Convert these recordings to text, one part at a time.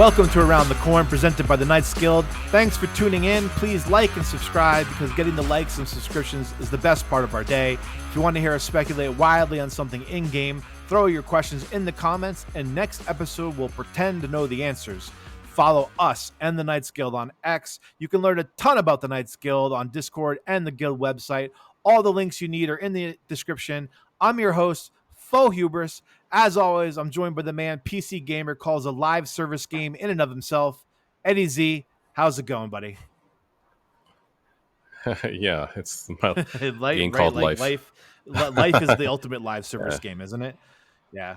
Welcome to Around the Corn, presented by the Knights Guild. Thanks for tuning in. Please like and subscribe, because getting the likes and subscriptions is the best part of our day. If you want to hear us speculate wildly on something in-game, throw your questions in the comments, and next episode we'll pretend to know the answers. Follow us and the Knights Guild on X. You can learn a ton about the Knights Guild on Discord and the Guild website. All the links you need are in the description. I'm your host, Faux Hubris. As always, I'm joined by the man PC Gamer calls a live service game in and of himself. Eddie Z, how's it going, buddy? Yeah, it's my game Right, called like Life. Life is the ultimate live service game, isn't it? Yeah,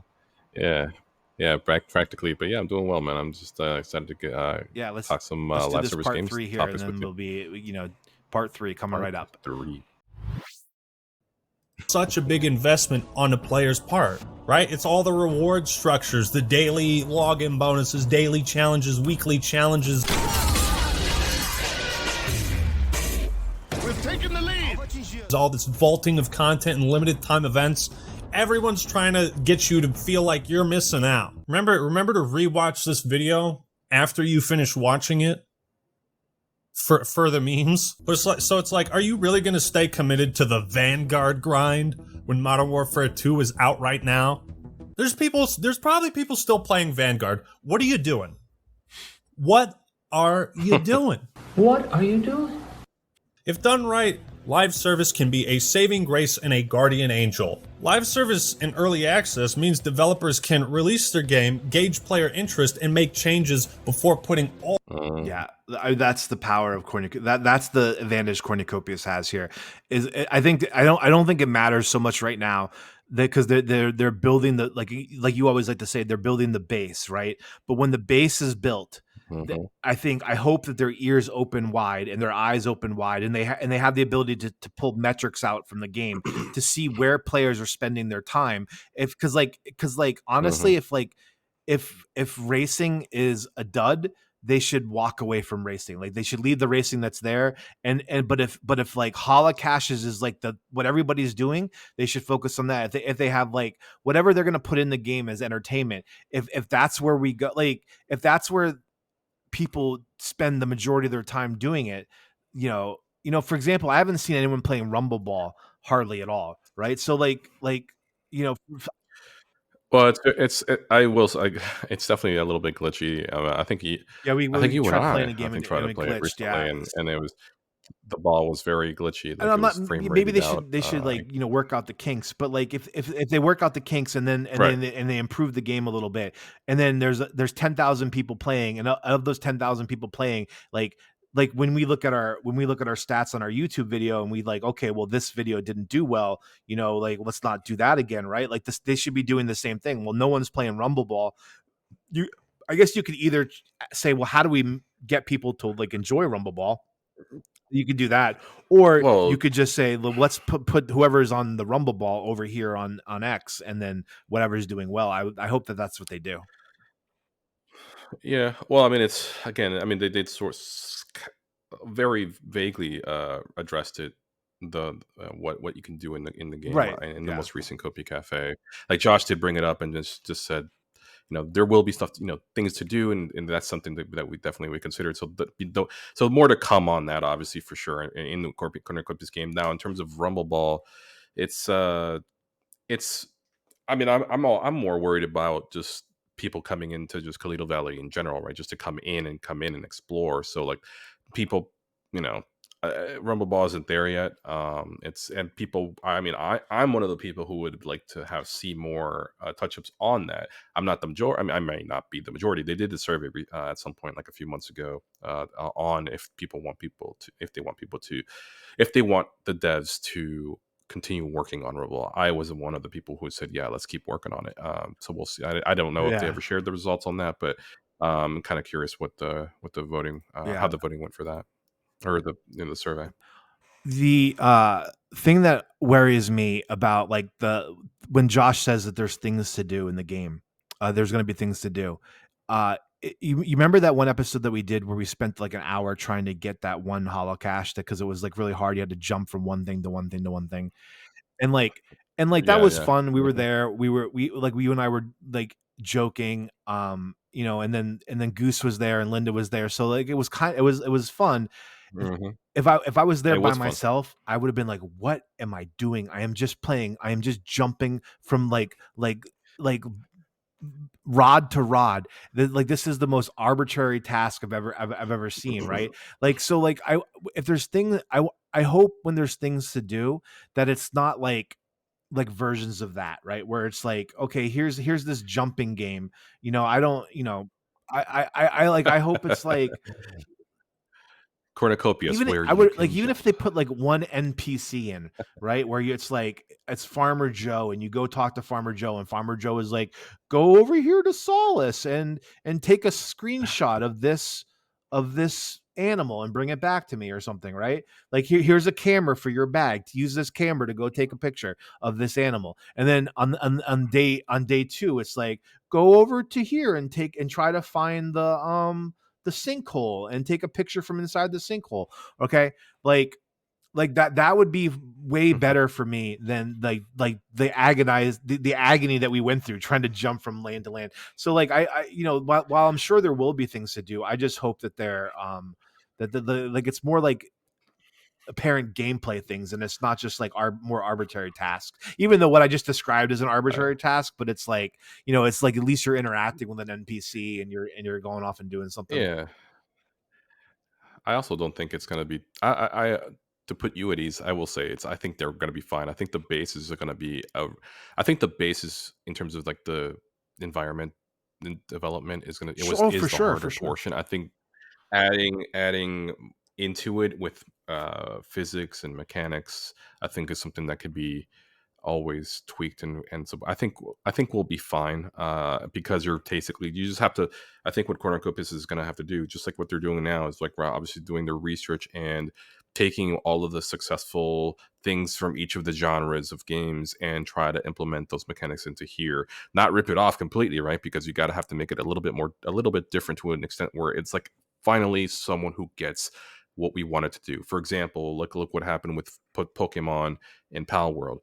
practically. But yeah, I'm doing well, man. I'm just excited to get, let's talk some do live this service part games 3 here, and topics then with there'll be part 3 coming right up. 3. Such a big investment on the player's part, right? It's all the reward structures, the daily login bonuses, daily challenges, weekly challenges. We've taken the lead. There's all this vaulting of content and limited time events. Everyone's trying to get you to feel like you're missing out. Remember to rewatch this video after you finish watching it for the memes. But it's like, are you really going to stay committed to the Vanguard grind when Modern Warfare 2 is out right now? There's probably people still playing Vanguard. What are you doing? What are you doing? What are you doing? If done right, live service can be a saving grace and a guardian angel. Live service in early access means developers can release their game, gauge player interest, and make changes before putting all... Yeah, that's the power of Cornucopias. That's the advantage Cornucopias has here. I don't think it matters so much right now, because they're building the like you always like to say, they're building the base, right? But when the base is built, I hope that their ears open wide and their eyes open wide, and they have the ability to pull metrics out from the game to see where players are spending their time. Because honestly, if racing is a dud, they should walk away from racing. Like, they should leave the racing that's there. But if like holocaches is like what everybody's doing, they should focus on that. If they have like whatever they're going to put in the game as entertainment, if that's where we go, like if that's where people spend the majority of their time doing it, for example, I haven't seen anyone playing Rumble Ball hardly at all, right? So Well, it's definitely a little bit glitchy. I think you tried playing a game I think tried to play it recently, and it was, the ball was very glitchy. And I'm not. Maybe they should work out the kinks. But like if they work out the kinks and then they improve the game a little bit, and then there's 10,000 people playing, and of those 10,000 people playing, like when we look at our stats on our YouTube video, and we okay, well, this video didn't do well, let's not do that again, right? Like they should be doing the same thing. Well, no one's playing Rumble Ball. I guess you could either say, well, how do we get people to enjoy Rumble Ball? You could do that, or you could just say, let's put whoever's on the Rumble Ball over here on X, and then whatever's doing well. I hope that's what they do. Yeah, well, I mean, they did very vaguely addressed it, what you can do in the game, right? In the most recent Copy Cafe, like Josh did bring it up and just said, there will be stuff, things to do, and that's something that we definitely would consider. So more to come on that, obviously, for sure, in the Cornucopias game. Now, in terms of Rumble Ball, it's I mean, I'm more worried about just people coming into just Kalito Valley in general, right? Just to come in and explore. So like people, Rumble Ball isn't there yet. I'm one of the people who would like to see more touch-ups on that. I'm not the majority. I may not be the majority. They did the survey at some point, like a few months ago, on if they want the devs to continue working on Rumble. I was one of the people who said, yeah, let's keep working on it. So we'll see. I don't know if they ever shared the results on that, but I'm kind of curious what the voting, how the voting went for that, or the survey. The thing that worries me about when Josh says that there's things to do in the game, there's going to be things to do. You remember that one episode that we did where we spent an hour trying to get that one holocache, because it was really hard. You had to jump from one thing to one thing to one thing, and that was fun. We were there. You and I were joking, and then Goose was there and Linda was there, so like it was fun. Mhm. If I was there It by was fun. myself, I would have been like, "What am I doing? I am just playing. I am just jumping from like rod to rod. Like this is the most arbitrary task I've ever seen, right? Like so, like if there's things I hope when there's things to do that it's not like versions of that, right? Where it's like, okay, here's this jumping game. I don't, I hope it's like Cornucopias, even where I you would like can even jump. if they put like one NPC in, right? Where it's like it's Farmer Joe and you go talk to Farmer Joe and Farmer Joe is like, go over here to Solace and take a screenshot of this animal and bring it back to me or something, right? Like here's a camera for your bag. To use this camera to go take a picture of this animal. And then on day two, it's like go over to here and try to find the sinkhole and take a picture from inside the sinkhole. Okay. Like that would be way Mhm. better for me than like the agony that we went through trying to jump from land to land. So like while I'm sure there will be things to do, I just hope that they're that like it's more like apparent gameplay things and it's not just like more arbitrary tasks, even though what I just described is an Uh, arbitrary task, but it's like it's like at least you're interacting with an NPC and you're going off and doing something. yeah. I also don't think it's gonna be. To put you at ease, I will say I think they're gonna be fine. I think the bases are gonna be. I think the bases in terms of like the environment and development is gonna. Oh, for Is the sure, for harder sure. portion. I think adding into it with physics and mechanics, I think is something that could be always tweaked, and so I think we'll be fine, because you just have to. I think what Cornucopia is going to have to do, just like what they're doing now, is like we're obviously doing their research and taking all of the successful things from each of the genres of games and try to implement those mechanics into here, not rip it off completely, right? Because you got to have to make it a little bit different to an extent where it's like finally someone who gets what we wanted to do. For example, look what happened with Pokemon in Pal World.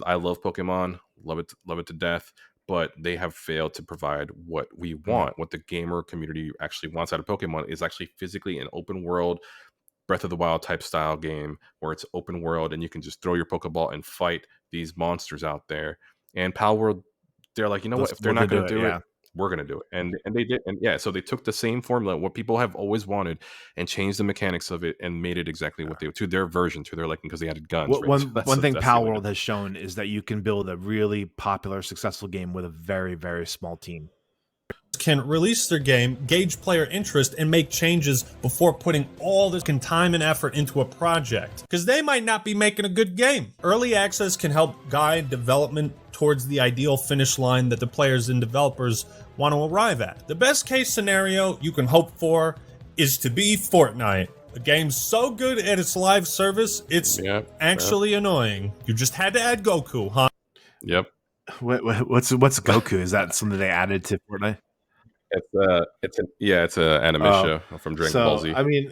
I love Pokemon, love it to death, but they have failed to provide what we Mm. want. What the gamer community actually wants out of Pokemon is actually physically an open world Breath of the Wild type style game where it's open world and you can just throw your Pokeball and fight these monsters out there. And Pal World, they're like, you know what? If they're Well, to not going do to it, do it, yeah. we're going to do it. And they did. And yeah, so they took the same formula, what people have always wanted, and changed the mechanics of it and made it exactly what they to their version, to their liking, because they added guns, What right? So one thing that's the Pal only World difference. has shown is that you can build a really popular, successful game with a very, very small team. Can release their game, gauge player interest, and make changes before putting all this time and effort into a project. Because they might not be making a good game. Early access can help guide development towards the ideal finish line that the players and developers want to arrive at. The best case scenario you can hope for is to be Fortnite. A game so good at its live service, it's Yeah. Yeah. actually annoying. You just had to add Goku, huh? Yep. What's Goku? Is that something they added to Fortnite? It's a anime Oh, show from Dragon Ball so Z, I mean,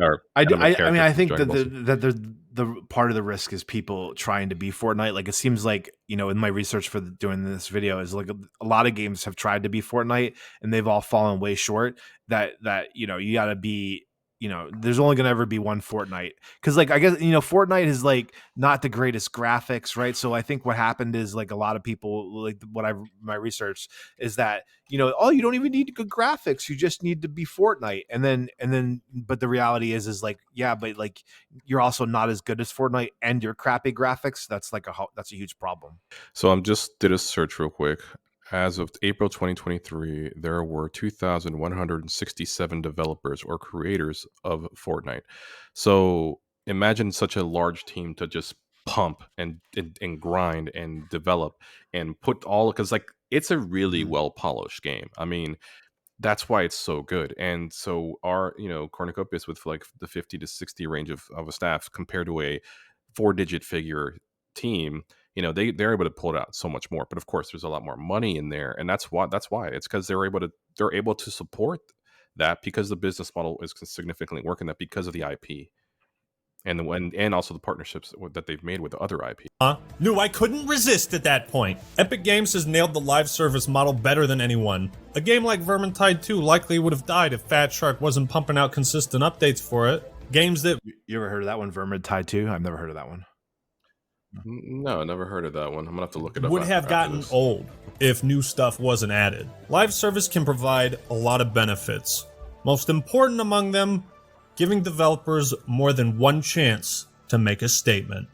or I, d- anime I mean character I from think Dragon that Ball Z. the part of the risk is people trying to be Fortnite. Like it seems like in my research for doing this video is like a lot of games have tried to be Fortnite and they've all fallen way short. That you got to be there's only gonna ever be one Fortnite because like I guess Fortnite is like not the greatest graphics, right? So I think what happened is like a lot of people like what I my research is that oh, you don't even need good graphics, you just need to be Fortnite. And then but the reality is like yeah, but like you're also not as good as Fortnite and your crappy graphics. That's a huge problem. So I'm just did a search real quick. As of April 2023, there were 2,167 developers or creators of Fortnite. So imagine such a large team to just pump and grind and develop and put all, because like it's a really Mhm. well polished game. I mean, that's why it's so good. And so our, cornucopias with like the 50 to 60 range of a staff compared to a four-digit figure team, they're able to pull it out so much more. But of course, there's a lot more money in there, and that's why it's because they're able to support that because the business model is significantly working that because of the IP. and also the partnerships that they've made with other IP. Knew I couldn't resist at that point. Epic Games has nailed the live service model better than anyone. A game like Vermintide 2 likely would have died if Fat Shark wasn't pumping out consistent updates for it. Games that You ever heard of that one, Vermintide 2? I've never heard of that one. No, I never heard of that one. I'm gonna have to look it up. would have gotten this. old if new stuff wasn't added. Live service can provide a lot of benefits. Most important among them, giving developers more than one chance to make a statement.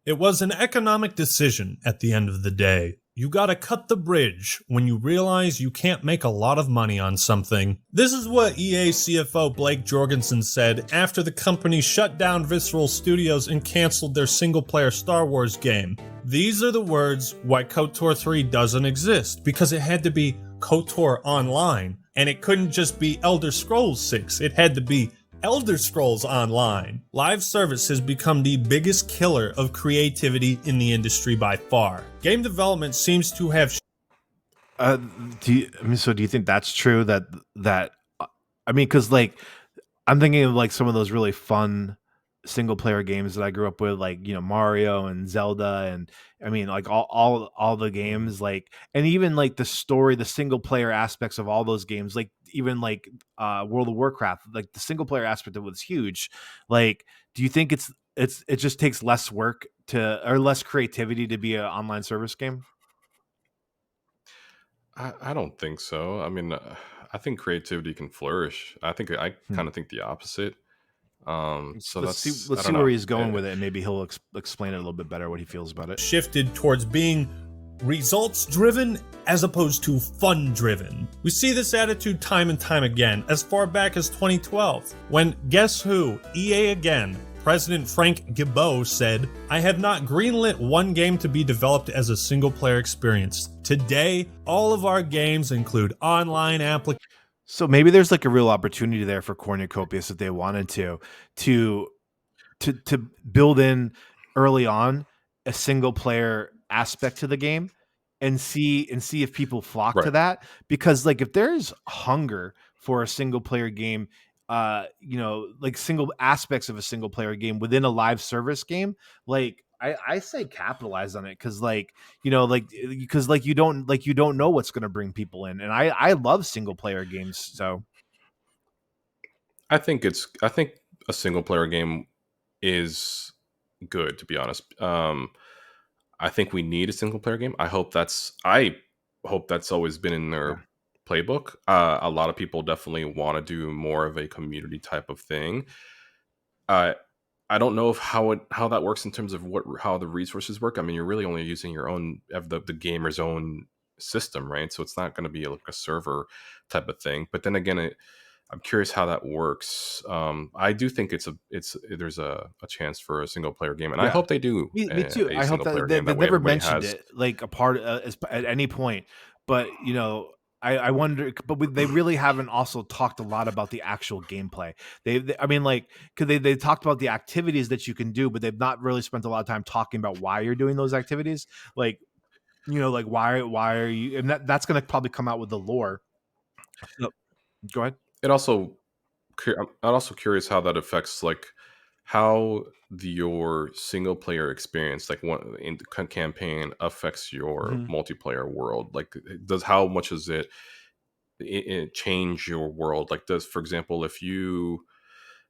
It was an economic decision at the end of the day. You gotta cut the bridge when you realize you can't make a lot of money on something. This is what EA CFO Blake Jorgensen said after the company shut down Visceral Studios and canceled their single-player Star Wars game. These are the words why KOTOR 3 doesn't exist, because it had to be KOTOR Online, and it couldn't just be Elder Scrolls 6, it had to be Elder Scrolls Online. Live service has become the biggest killer of creativity in the industry by far. Game development seems to have Do you think that's true? Because like I'm thinking of like some of those really fun single player games that I grew up with, like Mario and Zelda, and I mean like all the games, like, and even like the story, the single player aspects of all those games, like even like World of Warcraft, like the single player aspect of it was huge. Like, do you think it just takes less work or less creativity to be an online service game? I don't think so. I mean, I think creativity can flourish. I kind of think the opposite. So Let's see. that's I Let's see don't where know. he's going with it, and maybe he'll explain it a little bit better what he feels about it. shifted towards being results driven as opposed to fun driven. We see this attitude time and time again, as far back as 2012, when guess who? EA again. President Frank Gibeau said, "I have not greenlit one game to be developed as a single player experience. Today, all of our games include online applications." So maybe there's like a real opportunity there for Cornucopias if they wanted to build in early on a single player aspect to the game and see if people flock to Right. that, because like if there's hunger for a single player game, like single aspects of a single player game within a live service game, like I say capitalize on it, because you don't know what's going to bring people in, and I love single player games. So I think a single player game is good, to be honest. I think we need a single player game. I hope that's always been in yeah. their playbook. A lot of people definitely want to do more of a community type of thing. I don't know how that works in terms of how the resources work. I mean, you're really only using your own of the gamer's own system, right? So it's not going to be like a server type of thing. But then again, I'm curious how that works. I do think there's a chance for a single player game, and I Yeah. hope they do. Me too. A I hope single that player they, game. they've That way, never everybody mentioned has. it like a part at any point. But I wonder. But they really haven't also talked a lot about the actual gameplay. I mean, like, because they talked about the activities that you can do, but they've not really spent a lot of time talking about why you're doing those activities. Like, like why are you? And that's going to probably come out with the lore. So, go ahead. I'm also curious how that affects like how your single player experience, like one in the campaign, affects your Mhm. multiplayer world. Like, how much does it change your world? Like, for example, if you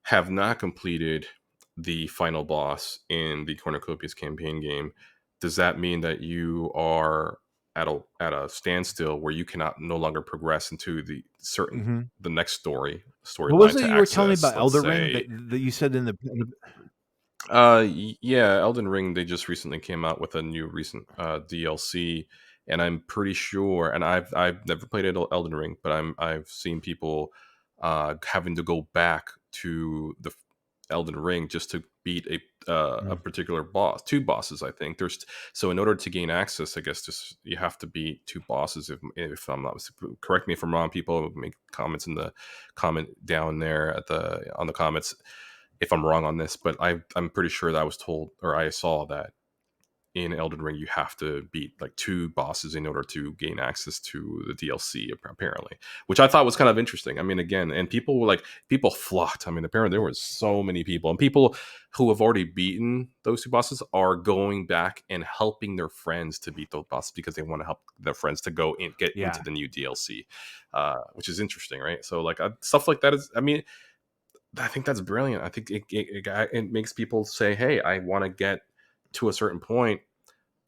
have not completed the final boss in the Cornucopias campaign game, does that mean that you are at a standstill where you cannot no longer progress into Mhm. the next What was storyline it to you were telling me access, about let's Elder Ring say? that you said Yeah, Elden Ring, they just recently came out with a new recent DLC, and I'm pretty sure, and I've never played Elden Ring, but I've seen people having to go back to the Elden Ring just to beat a Mm. particular boss, two bosses, I think. So in order to gain access, I guess just you have to beat two bosses. If I'm not, correct me if I'm wrong, people make comments in the comment down there on the comments if I'm wrong on this, but I'm pretty sure that I was told or I saw that in Elden Ring you have to beat like 2 bosses in order to gain access to the DLC apparently, which I thought was kind of interesting. I mean, again, and people flocked. I mean, apparently there were so many people, and people who have already beaten those 2 bosses are going back and helping their friends to beat those bosses because they want to help their friends to go and get into Yeah. the new DLC, which is interesting, right? So like stuff like that is, I mean, I think that's brilliant. I think it makes people say, "Hey, I want to get to a certain point."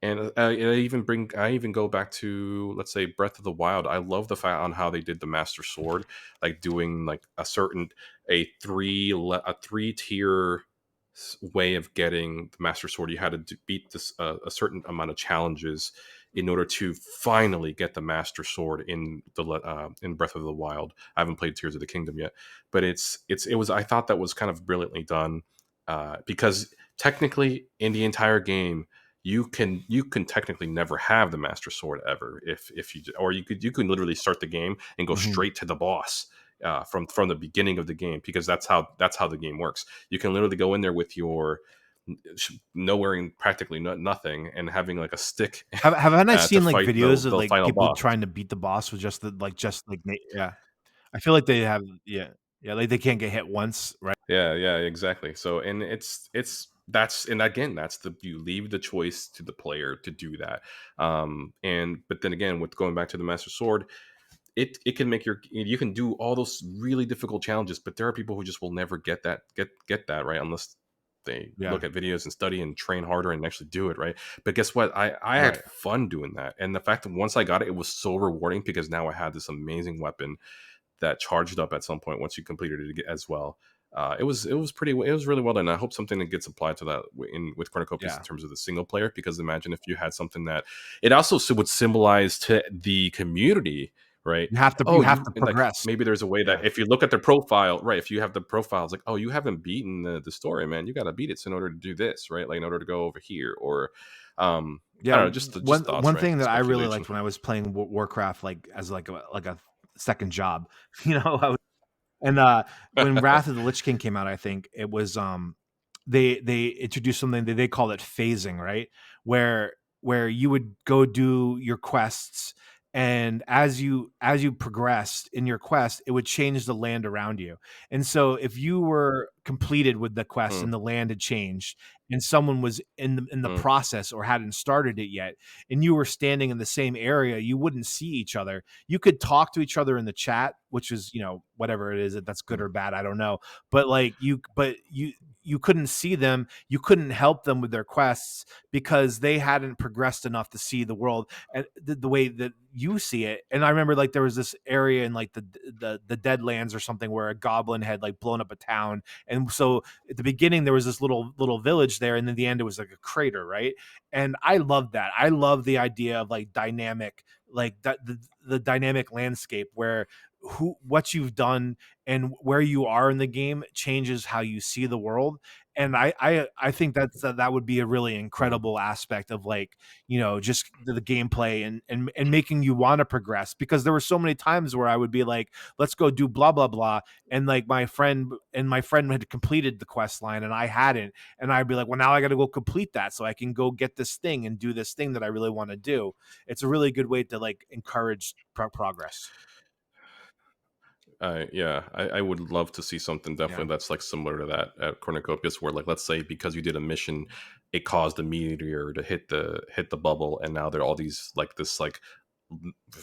And I even go back to, let's say, Breath of the Wild. I love the fact on how they did the Master Sword, like doing like a 3 tier way of getting the Master Sword. You had to beat this a certain amount of challenges in order to finally get the Master Sword in Breath of the Wild. I haven't played Tears of the Kingdom yet, but it was, I thought that was kind of brilliantly done, because technically in the entire game you can technically never have the Master Sword ever, if you, or you can literally start the game and go Mhm. straight to the boss, from the beginning of the game, because that's how the game works. You can literally go in there with your no wearing practically nothing and having like a stick Haven't I to seen like fight videos of the like final people boss. trying to beat the boss with just like yeah. I feel like they have yeah, like they can't get hit once, right? Yeah, yeah, exactly. So, and that's, and again, that's the, you leave the choice to the player to do that. And but then again, with going back to the Master Sword, it can make you can do all those really difficult challenges, but there are people who just will never get that right unless they Yeah, look at videos and study and train harder and actually do it right. But guess what? I had right. fun doing that, and the fact that once I got it, it was so rewarding because now I had this amazing weapon that charged up at some point once you completed it as well. It was really well done. I hope something that gets applied to that in with Cornucopias in Yeah. terms of the single player, because imagine if you had something that it also would symbolize to the community, right? You Oh, have to and like progress. maybe there's a way that Yeah. if you look at their profile, right? If you have the profiles, like, oh, you haven't beaten the story, man. You got to beat it in order to do this, right? Like in order to go over here, or I Yeah, don't know, just thoughts, one right? thing that I really Speculation. liked when I was playing Warcraft, like as like a second job, you know, and when Wrath of the Lich King came out, I think it was they introduced something that they call it phasing, right? Where you would go do your quests, and as you progressed in your quest, it would change the land around you. And so if you were completed with the quest Mm, and the land had changed and someone was in the mm, process or hadn't started it yet, and you were standing in the same area, you wouldn't see each other. You could talk to each other in the chat, which is, whatever it is, if that's good mm, or bad, I don't know. But you couldn't see them. You couldn't help them with their quests because they hadn't progressed enough to see the world and the way that you see it. And I remember like there was this area in like the Deadlands or something where a goblin had like blown up a town, and so at the beginning there was this little village there, and then the end it was like a crater, right? And I love that. I love the idea of like dynamic, like the dynamic landscape where what you've done and where you are in the game changes how you see the world. And I think that would be a really mm. incredible aspect of like, just the gameplay and making you want to progress, because there were so many times where I would be like, let's go do blah blah blah, and like my friend had completed the quest line and I hadn't, and I'd be like, well, now I got to go complete that so I can go get this thing and do this thing that I really want to do. It's a really good way to like encourage progress. Yeah, I would love to see something Yeah. definitely that's like similar to that at Cornucopias, where like let's say because you did a mission, it caused a meteor to hit the bubble, and now there are all these like this like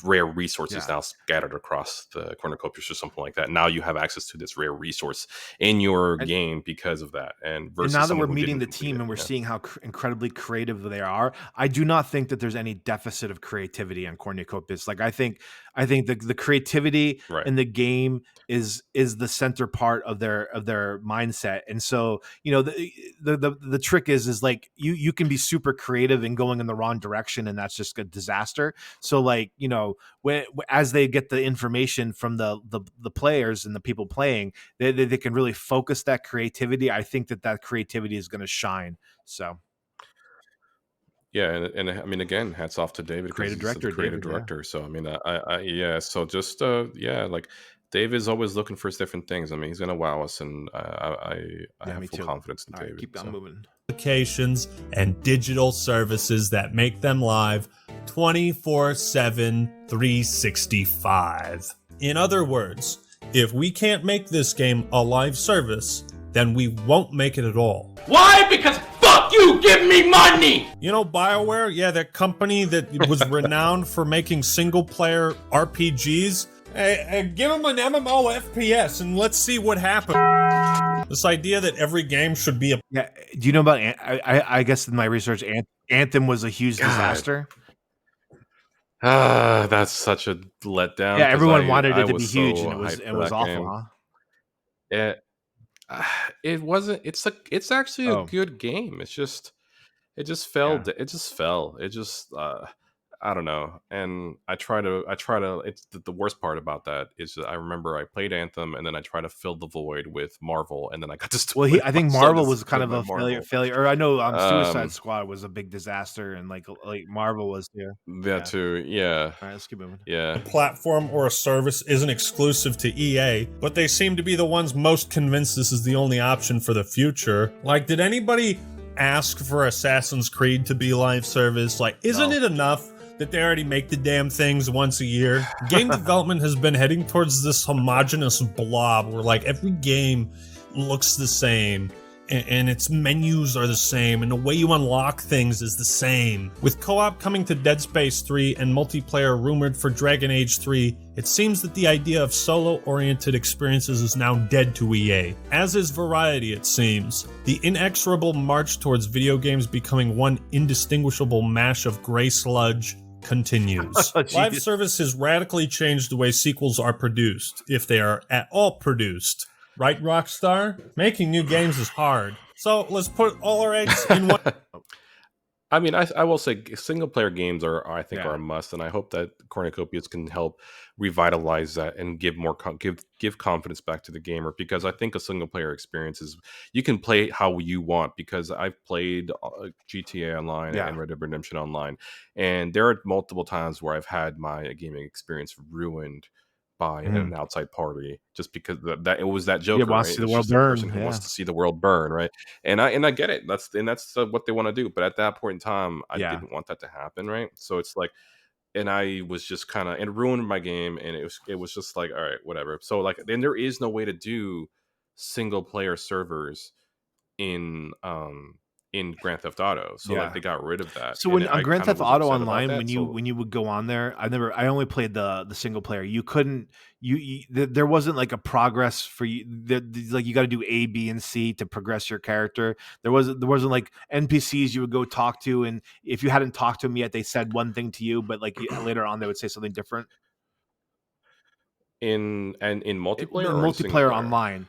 rare resources Yeah. now scattered across the Cornucopias or something like that. Now you have access to this rare resource in your And game because of that, and And now versus that we're someone who meeting didn't the complete team it. and we're Yeah, seeing how incredibly creative they are, I do not think that there's any deficit of creativity on Cornucopias. Like I think the creativity right. in the game is the center part of their mindset. And so, the trick is like you can be super creative and going in the wrong direction, and that's just a disaster. So like, as they get the information from the players and the people playing, they can really focus that creativity. I think that creativity is going to shine. So Yeah, and I mean, again, hats off to David because creative he's the director, creative David. Yeah. director. So I mean, yeah. So just yeah, like Dave is always looking for different things. I mean, he's gonna wow us, and I Yeah, have me full too. confidence in All right. David. Keep on So moving. applications and digital services that make them live 24/7, 365. In other words, if we can't make this game a live service, then we won't make it at all. Why? Because fuck you, give me money! You know BioWare? Yeah, that company that was renowned for making single-player RPGs. Hey, give them an MMO FPS and let's see what happens. This idea that every game should be a... Yeah, do you know about? I guess in my research, Anthem was a huge disaster. That's such a letdown. Yeah, 'cause everyone wanted I it to be was huge, so and hyped it for was that awful, game. huh? It wasn't. It's actually a good game. It just fell. Yeah. It just fell. It just I don't know. And I try to. It's the worst part about that is that I remember I played Anthem and then I try to fill the void with Marvel and then I got Well, disappointed. I think so Marvel was kind disappointed of a by Marvel. failure. Or I know Suicide Um, Squad was a big disaster, and like Marvel was too. that Yeah. too. Yeah. All right, let's keep moving. Yeah. platform or a service isn't exclusive to EA, but they seem to be the ones most convinced this is the only option for the future. Like, did anybody ask for Assassin's Creed to be live service? Like, isn't it enough that they already make the damn things once a year? Game development has been heading towards this homogenous blob where like every game looks the same and its menus are the same and the way you unlock things is the same. With co-op coming to Dead Space 3 and multiplayer rumored for Dragon Age 3, it seems that the idea of solo-oriented experiences is now dead to EA, as is variety it seems. The inexorable march towards video games becoming one indistinguishable mash of gray sludge continues. Live service has radically changed the way sequels are produced, if they are at all produced. Right, Rockstar? Making new games is hard. So let's put all our eggs in one... I mean, I will say single player games are I think Yeah. are a must, and I hope that Cornucopias can help revitalize that and give more give confidence back to the gamer, because I think a single player experience is you can play how you want, because I've played GTA Online Yeah. and Red Dead Redemption Online, and there are multiple times where I've had my gaming experience ruined by an outside party just because that it was that Joker, wants right? to see the It's world just a person burn, who wants yeah. to see the world burn, right? And I get it. That's what they want to do. But at that point in time, I Yeah. didn't want that to happen, right? So it's like, and I was just kind of, it ruined my game, and it was just like, all right, whatever. So like, then there is no way to do single player servers in Grand Theft Auto. So Yeah. like they got rid of that. So and when on I Grand kind of Theft was Auto upset about Online, that. when So you would go on there, I only played the single player. You couldn't there wasn't like a progress for you. Like you got to do A, B, and C to progress your character. There wasn't like NPCs you would go talk to, and if you hadn't talked to them yet, they said one thing to you, but like later on they would say something different. in multiplayer In or in single multiplayer player? online.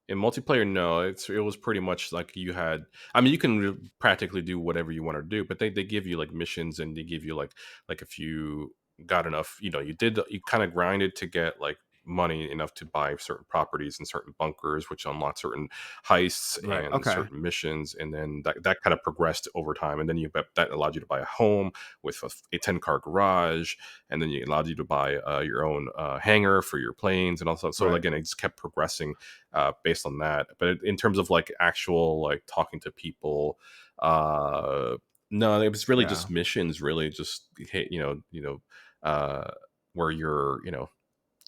In multiplayer, no, it was pretty much like you had. I mean, you can practically do whatever you want to do, but they give you like missions, and they give you like if you got enough, you kind of grinded to get like money enough to buy certain properties and certain bunkers, which unlock certain heists Right. and Okay. certain missions, and then that kind of progressed over time, and then that allowed you to buy a home with a 10-car garage, and then it allowed you to buy your own hangar for your planes, and also so Right. again it just kept progressing based on that. But in terms of like actual like talking to people, no, it was really Yeah. just missions, really just where you're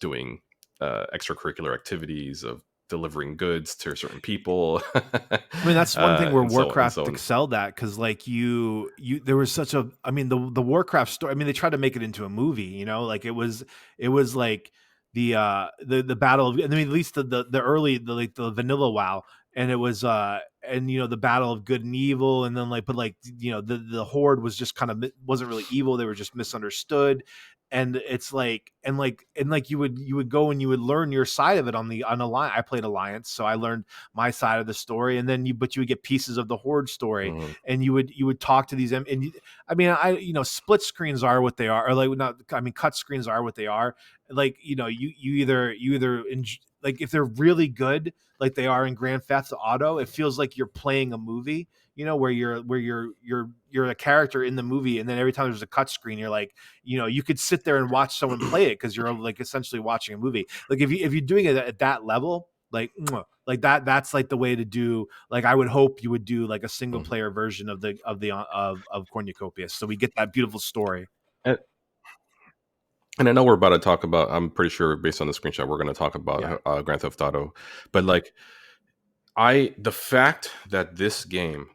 doing extracurricular activities of delivering goods to certain people. I mean, that's one thing where and so on and Warcraft so on. excelled at, because like there was such a, I mean, the Warcraft story. I mean, they tried to make it into a movie, like it was like the battle of, I mean, at least the early, the vanilla WoW, and it was and the battle of good and evil, and then like, but like the Horde was just kind of wasn't really evil, they were just misunderstood. And it's like, and you would go and you would learn your side of it on Alliance. I played Alliance, so I learned my side of the story, and then you would get pieces of the Horde story, Mhm. and you would talk to these, and I mean, split screens are what they are, or like not, I mean, cut screens are what they are. Like you either like if they're really good, like they are in Grand Theft Auto, it feels like you're playing a movie. Where you're a character in the movie, and then every time there's a cut screen, you're like, you could sit there and watch someone play it because you're like essentially watching a movie. Like if you're doing it at that level, like that's like the way to do. Like I would hope you would do like a single Mhm. player version of Cornucopias, so we get that beautiful story. And, and I know we're about to talk about. I'm pretty sure based on the screenshot, we're going to talk Yeah. about Grand Theft Auto. But like, the fact that this game,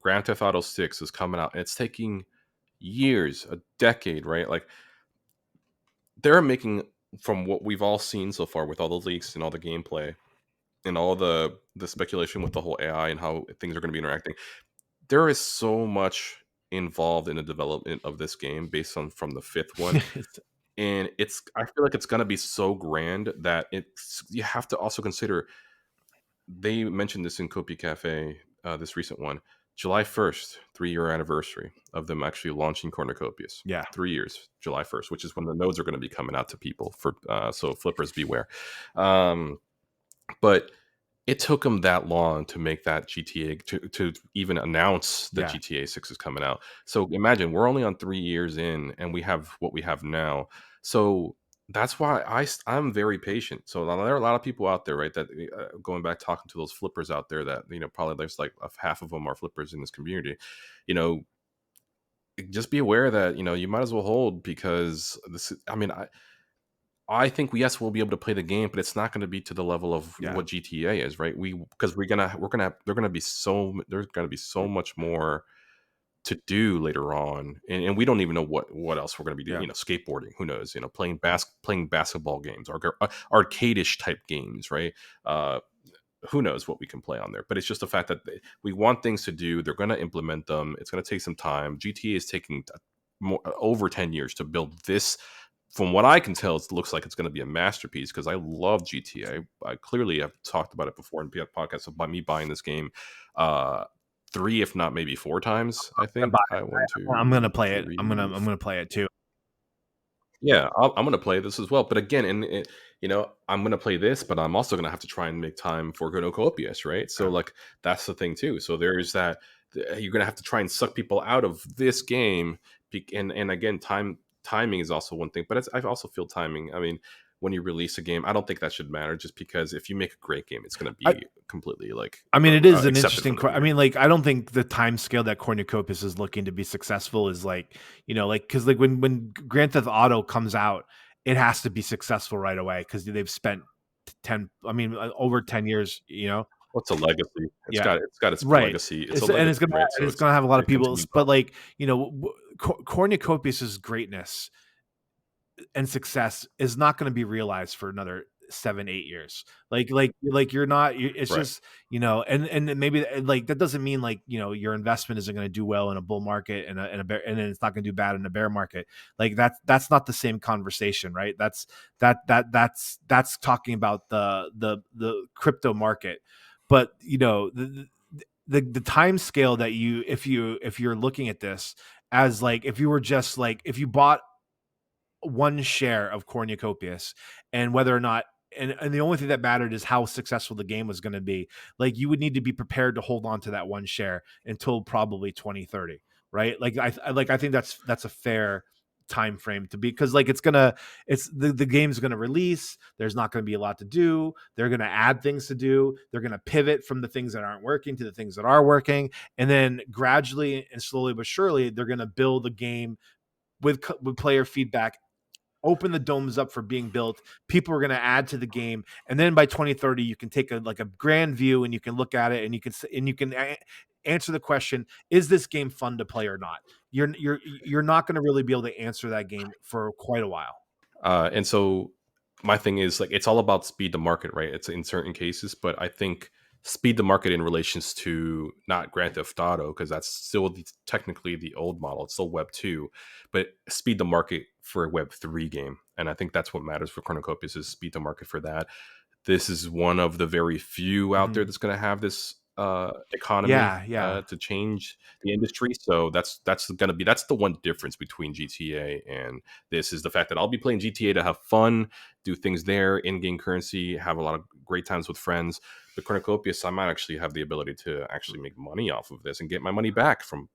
Grand Theft Auto 6, is coming out, and it's taking years, a decade, right? Like, they're making, from what we've all seen so far with all the leaks and all the gameplay and all the speculation with the whole AI and how things are going to be interacting, there is so much involved in the development of this game based on from the fifth one. And I feel like it's going to be so grand that you have to also consider, they mentioned this in Kopi Cafe, this recent one, July 1st, 3-year anniversary of them actually launching Cornucopias. Yeah. 3 years, July 1st, which is when the nodes are going to be coming out to people for, so flippers beware. But it took them that long to make that GTA, to even announce that Yeah. GTA 6 is coming out. So imagine we're only on 3 years in, and we have what we have now. So that's why I'm very patient. So there are a lot of people out there, right? That going back talking to those flippers out there, that probably there's like half of them are flippers in this community. You know, just be aware that you might as well hold, because this. I mean, I think yes, we'll be able to play the game, but it's not going to be to the level of Yeah. what GTA is, right? Because they're gonna be there's gonna be so much more to do later on, and we don't even know what else we're gonna be doing. Yeah. Skateboarding, who knows? Playing basketball games, or arcade-ish type games, right? Who knows what we can play on there? But it's just the fact that we want things to do. They're going to implement them. It's going to take some time. GTA is taking over 10 years to build this. From what I can tell, it looks like it's going to be a masterpiece, because I love GTA. I clearly have talked about it before in podcasts about me buying this game 3, if not maybe 4 times. I think I want I'm gonna to play it. I'm 3. gonna play it too. Yeah, I'm gonna play this as well. But again, I'm gonna play this, but I'm also gonna have to try and make time for Cornucopias, right? So Yeah. like, that's the thing too. So there is that, you're gonna have to try and suck people out of this game, and again, timing is also one thing. But I also feel timing. I mean, when you release a game, I don't think that should matter. Just because if you make a great game, it's gonna I, be completely like, I mean, it is an accepted interesting. from the I mean, community. like, I don't think the time scale that Cornucopias is looking to be successful is like, like, because like when Grand Theft Auto comes out, it has to be successful right away because they've spent 10. I mean, over 10 years. What's a legacy? Yeah, It's got its right. legacy. It's a It's and legacy, it's gonna right? and So it's gonna have a lot of it people, continues but on. like Cornucopias's greatness and success is not going to be realized for another 7-8 years. Like you're not. It's Right. just and maybe like that doesn't mean like your investment isn't going to do well in a bull market and a bear, and then it's not going to do bad in a bear market. Like that's not the same conversation, right? That's talking about the crypto market, but the time scale that if you're looking at this as like if you were just like if you bought one share of Cornucopias and whether or not and the only thing that mattered is how successful the game was going to be. Like you would need to be prepared to hold on to that one share until probably 2030, right? Like I think that's a fair time frame to be, because like it's the game's gonna release, there's not gonna be a lot to do, they're gonna add things to do, they're gonna pivot from the things that aren't working to the things that are working, and then gradually and slowly but surely they're gonna build a game with player feedback, open the domes up for being built. People are going to add to the game, and then by 2030, you can take a grand view and you can look at it and you can answer the question: is this game fun to play or not? You're not going to really be able to answer that game for quite a while. And so my thing is, like, it's all about speed to market, right? It's in certain cases, but I think speed to market in relations to not Grand Theft Auto, because that's still technically the old model. It's still Web 2, but speed to market for a Web 3 game. And I think that's what matters for Cornucopias, is speed to market for that. This is one of the very few out there Mhm. that's going to have this economy Yeah. to change the industry. So that's the one difference between GTA and this, is the fact that I'll be playing GTA to have fun, do things there, in-game currency, have a lot of great times with friends. The Cornucopias, I might actually have the ability to actually make money off of this and get my money back from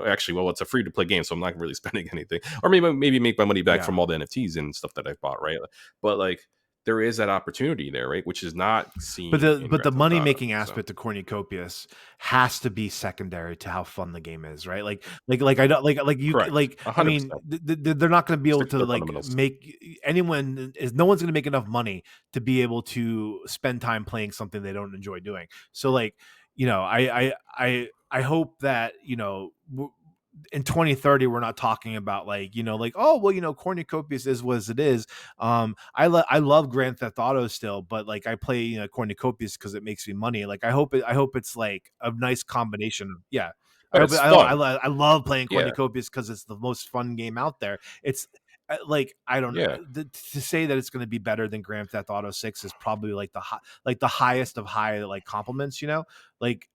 actually, well, it's a free to play game, so I'm not really spending anything, or maybe make my money back Yeah. from all the NFTs and stuff that I've bought, right? But like, there is that opportunity there, right? Which is not But seen the in but the Grand Theft money Auto. making So aspect of Cornucopias has to be secondary to how fun the game is, right? Like I don't like you correct, like I mean 100%. they're not going to be able Stick to to their like fundamentals. make anyone is no one's going to make enough money to be able to spend time playing something they don't enjoy doing. So like I hope that in 2030 we're not talking about like like oh well Cornucopias is what it is. I love Grand Theft Auto still, but like I play Cornucopias because it makes me money. Like I hope it's like a nice combination. Yeah, I But hope it's fun. I love playing Yeah, Cornucopias because it's the most fun game out there. It's like I don't know yeah. to say that it's going to be better than Grand Theft Auto 6 is probably like the highest of high like compliments. Like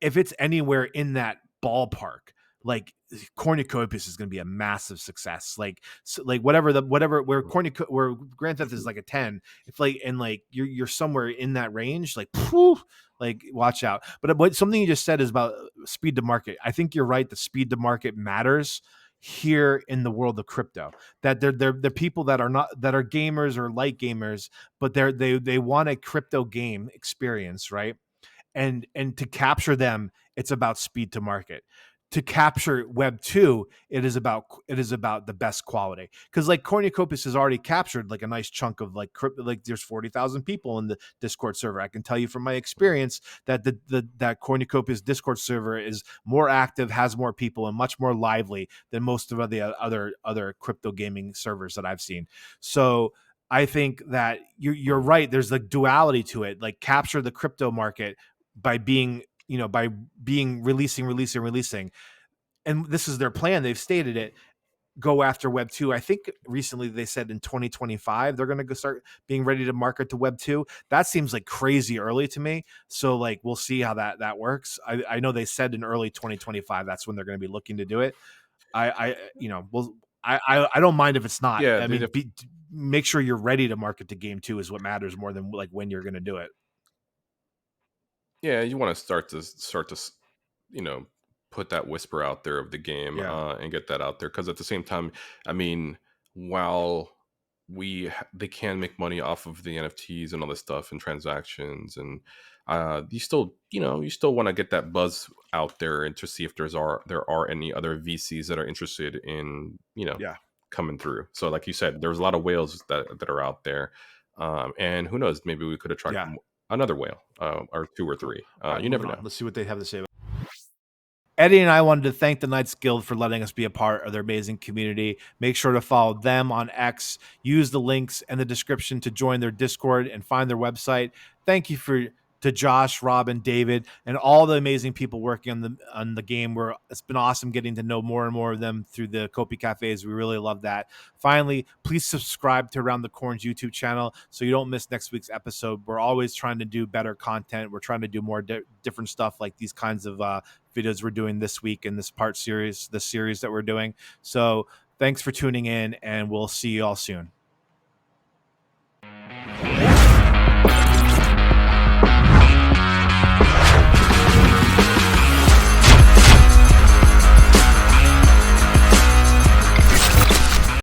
if it's anywhere in that ballpark, like Cornucopias is going to be a massive success. Like so, like whatever where Grand Theft is like a 10. If like and like you're somewhere in that range, like phew, like watch out. But something you just said is about speed to market. I think you're right. The speed to market matters here in the world of crypto. That they're people that are not that are gamers or light gamers, but they want a crypto game experience, right? And to capture them, it's about speed to market. To capture web 2, it is about the best quality, because like Cornucopias has already captured like a nice chunk of like crypto. Like there's 40,000 people in the Discord server. I can tell you from my experience that that Cornucopias Discord server is more active, has more people, and much more lively than most of the other crypto gaming servers that I've seen. So I think that you're right. There's like duality to it. Like capture the crypto market by being by being releasing, and this is their plan. They've stated it. Go after web 2. I think recently they said in 2025 they're going to go start being ready to market to web 2. That seems like crazy early to me, so like we'll see how that works. I know they said in early 2025 that's when they're going to be looking to do it. I well I don't mind if it's not. Yeah, I they mean make sure you're ready to market to game 2 is what matters more than like when you're going to do it. yeah, you want to you know, put that whisper out there of the game, Yeah. and get that out there, because at the same time, I mean, while they can make money off of the NFTs and all this stuff and transactions, and you still you still want to get that buzz out there and to see if there are any other VCs that are interested in Yeah. coming through. So like you said, there's a lot of whales that are out there, and who knows, maybe we could attract Yeah. another whale, or two or Cool. three. All right, You never moving on. know. Let's see what they have to say. Eddie and I wanted to thank the Knights Guild for letting us be a part of their amazing community. Make sure to follow them on X. Use the links in the description to join their Discord and find their website. Thank you to Josh, Robin, David, and all the amazing people working on the game. It's been awesome getting to know more and more of them through the Kopi Cafes. We really love that. Finally, please subscribe to Around the Corns YouTube channel so you don't miss next week's episode. We're always trying to do better content. We're trying to do more different stuff like these kinds of videos we're doing this week in this series that we're doing. So thanks for tuning in, and we'll see you all soon.